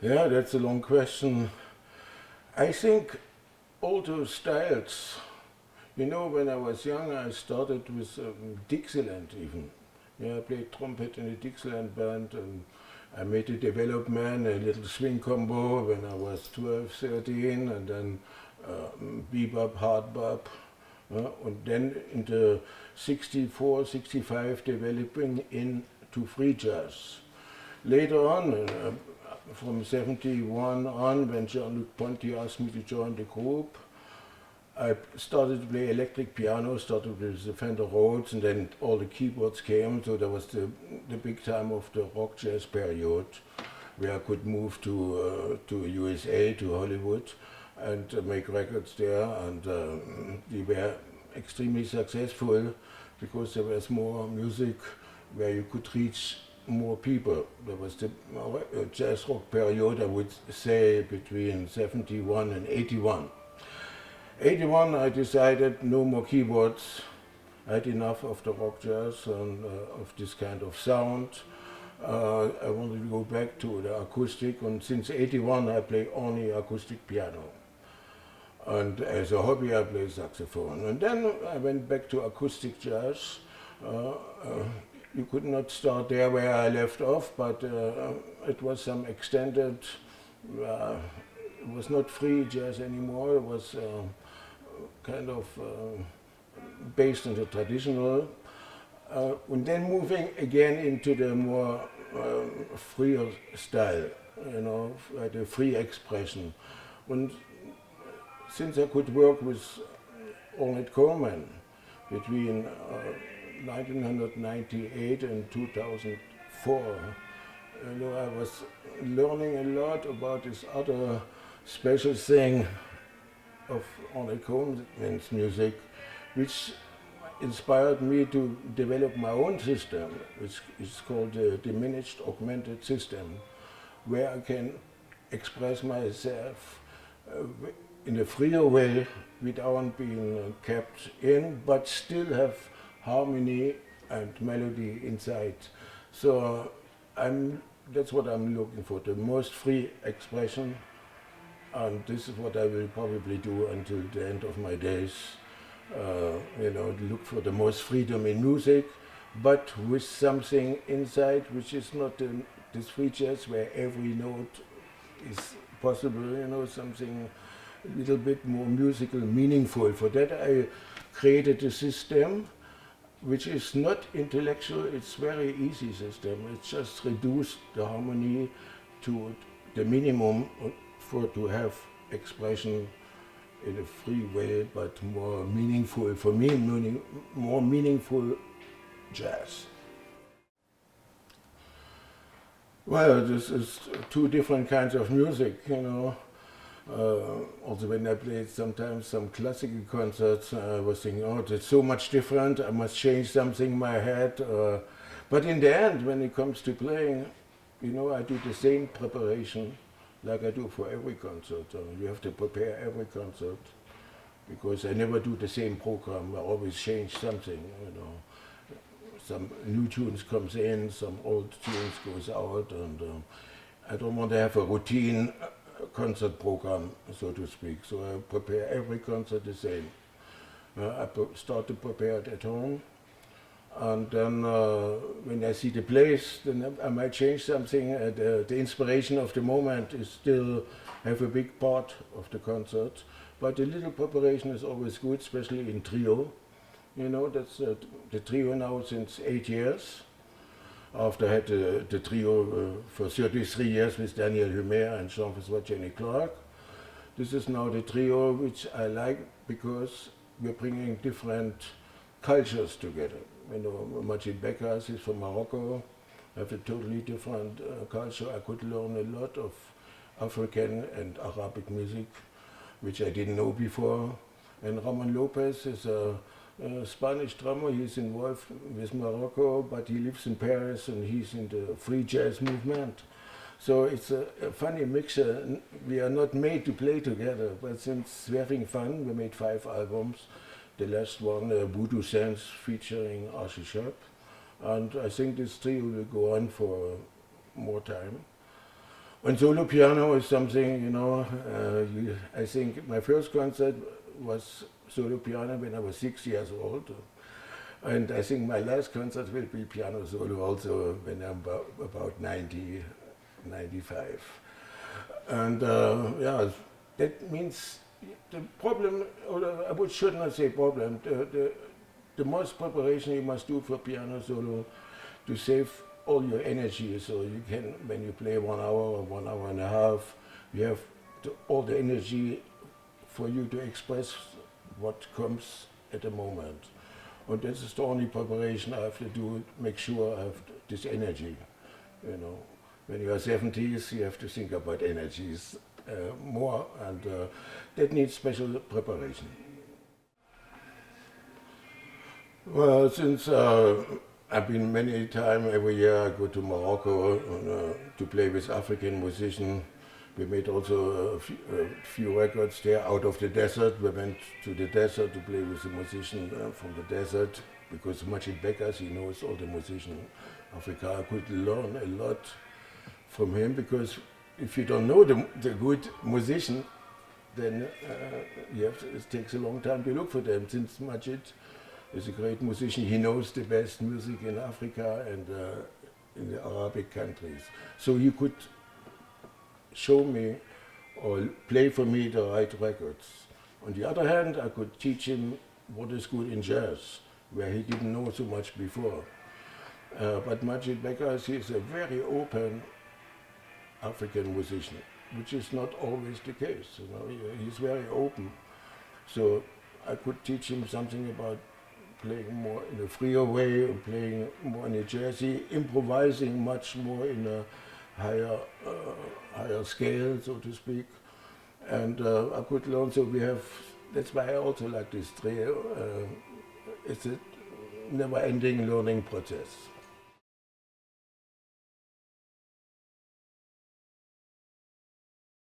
Yeah, that's a long question. I think all those styles, when I was young, I started with Dixieland even. Yeah, I played trumpet in a Dixieland band, and I made a development, a little swing combo when I was 12, 13, and then bebop, hard bop, and then in the 64, 65 developing into free jazz. Later on, from 71 on, when Jean-Luc Ponty asked me to join the group, I started to play electric piano, started with the Fender Rhodes, and then all the keyboards came, so that was the big time of the rock jazz period, where I could move to USA, to Hollywood, and make records there, and they were extremely successful because there was more music where you could reach more people. There was the jazz rock period, I would say, between 71 and 81. 81, I decided no more keyboards. I had enough of the rock jazz and of this kind of sound. I wanted to go back to the acoustic, and since 81 I play only acoustic piano. And as a hobby I play saxophone. And then I went back to acoustic jazz. You could not start there where I left off, but it was some extended, it was not free jazz anymore, it was kind of based on the traditional, and then moving again into the more freer style, the free expression. And since I could work with Ornette Coleman between 1998 and 2004, I was learning a lot about this other special thing of Ornette Coleman's music, which inspired me to develop my own system, which is called the diminished augmented system, where I can express myself in a freer way without being kept in, but still have harmony and melody inside. So that's what I'm looking for, the most free expression. And this is what I will probably do until the end of my days. Look for the most freedom in music, but with something inside which is not this free jazz where every note is possible, something a little bit more musical, meaningful. For that I created a system which is not intellectual, it's very easy system. It just reduced the harmony to the minimum to have expression in a free way, but more meaningful, for me, more meaningful jazz. Well, this is two different kinds of music, Also when I played sometimes some classical concerts, I was thinking, oh, it's so much different, I must change something in my head. But in the end, when it comes to playing, I do the same preparation like I do for every concert. You have to prepare every concert, because I never do the same program. I always change something. Some new tunes comes in, some old tunes goes out, and I don't want to have a routine concert program, so to speak. So I prepare every concert the same. I start to prepare it at home. And then when I see the place, then I might change something. The inspiration of the moment is still have a big part of the concert. But a little preparation is always good, especially in trio. That's the trio now since 8 years. After I had the trio for 33 years with Daniel Humer and Jean-François Jenny Clark. This is now the trio which I like because we're bringing different cultures together. Majid Bekas is from Morocco, have a totally different culture. I could learn a lot of African and Arabic music, which I didn't know before. And Ramon Lopez is a Spanish drummer. He's involved with Morocco, but he lives in Paris and he's in the free jazz movement. So it's a funny mixture. We are not made to play together, but since we're having fun, we made 5 albums. The last one, Voodoo Sense, featuring Archie Sharp. And I think this trio will go on for more time. And solo piano is something, I think my first concert was solo piano when I was 6 years old. And I think my last concert will be piano solo also when I'm about 90, 95. And yeah, that means the problem, or I should not say problem, the most preparation you must do for piano solo to save all your energy, so you can, when you play 1 hour or 1 hour and a half, you have all the energy for you to express what comes at the moment. And this is the only preparation I have to do, make sure I have this energy. When you are 70s, you have to think about energies more, and that needs special preparation. Well, since I've been many times, every year I go to Morocco to play with African musicians. We made also a few records there out of the desert. We went to the desert to play with a musician from the desert, because Majid Beggars, he knows all the musicians in Africa. I could learn a lot from him, because if you don't know the good musician, then it takes a long time to look for them. Since Majid is a great musician, he knows the best music in Africa and in the Arabic countries. So he could show me or play for me the right records. On the other hand, I could teach him what is good in jazz, where he didn't know so much before. But Majid Beggars, he is a very open African musician, which is not always the case. He's very open. So I could teach him something about playing more in a freer way, and playing more in a jazzy, improvising much more in a higher scale, so to speak. And I could learn, so that's why I also like this trio. It's a never-ending learning process.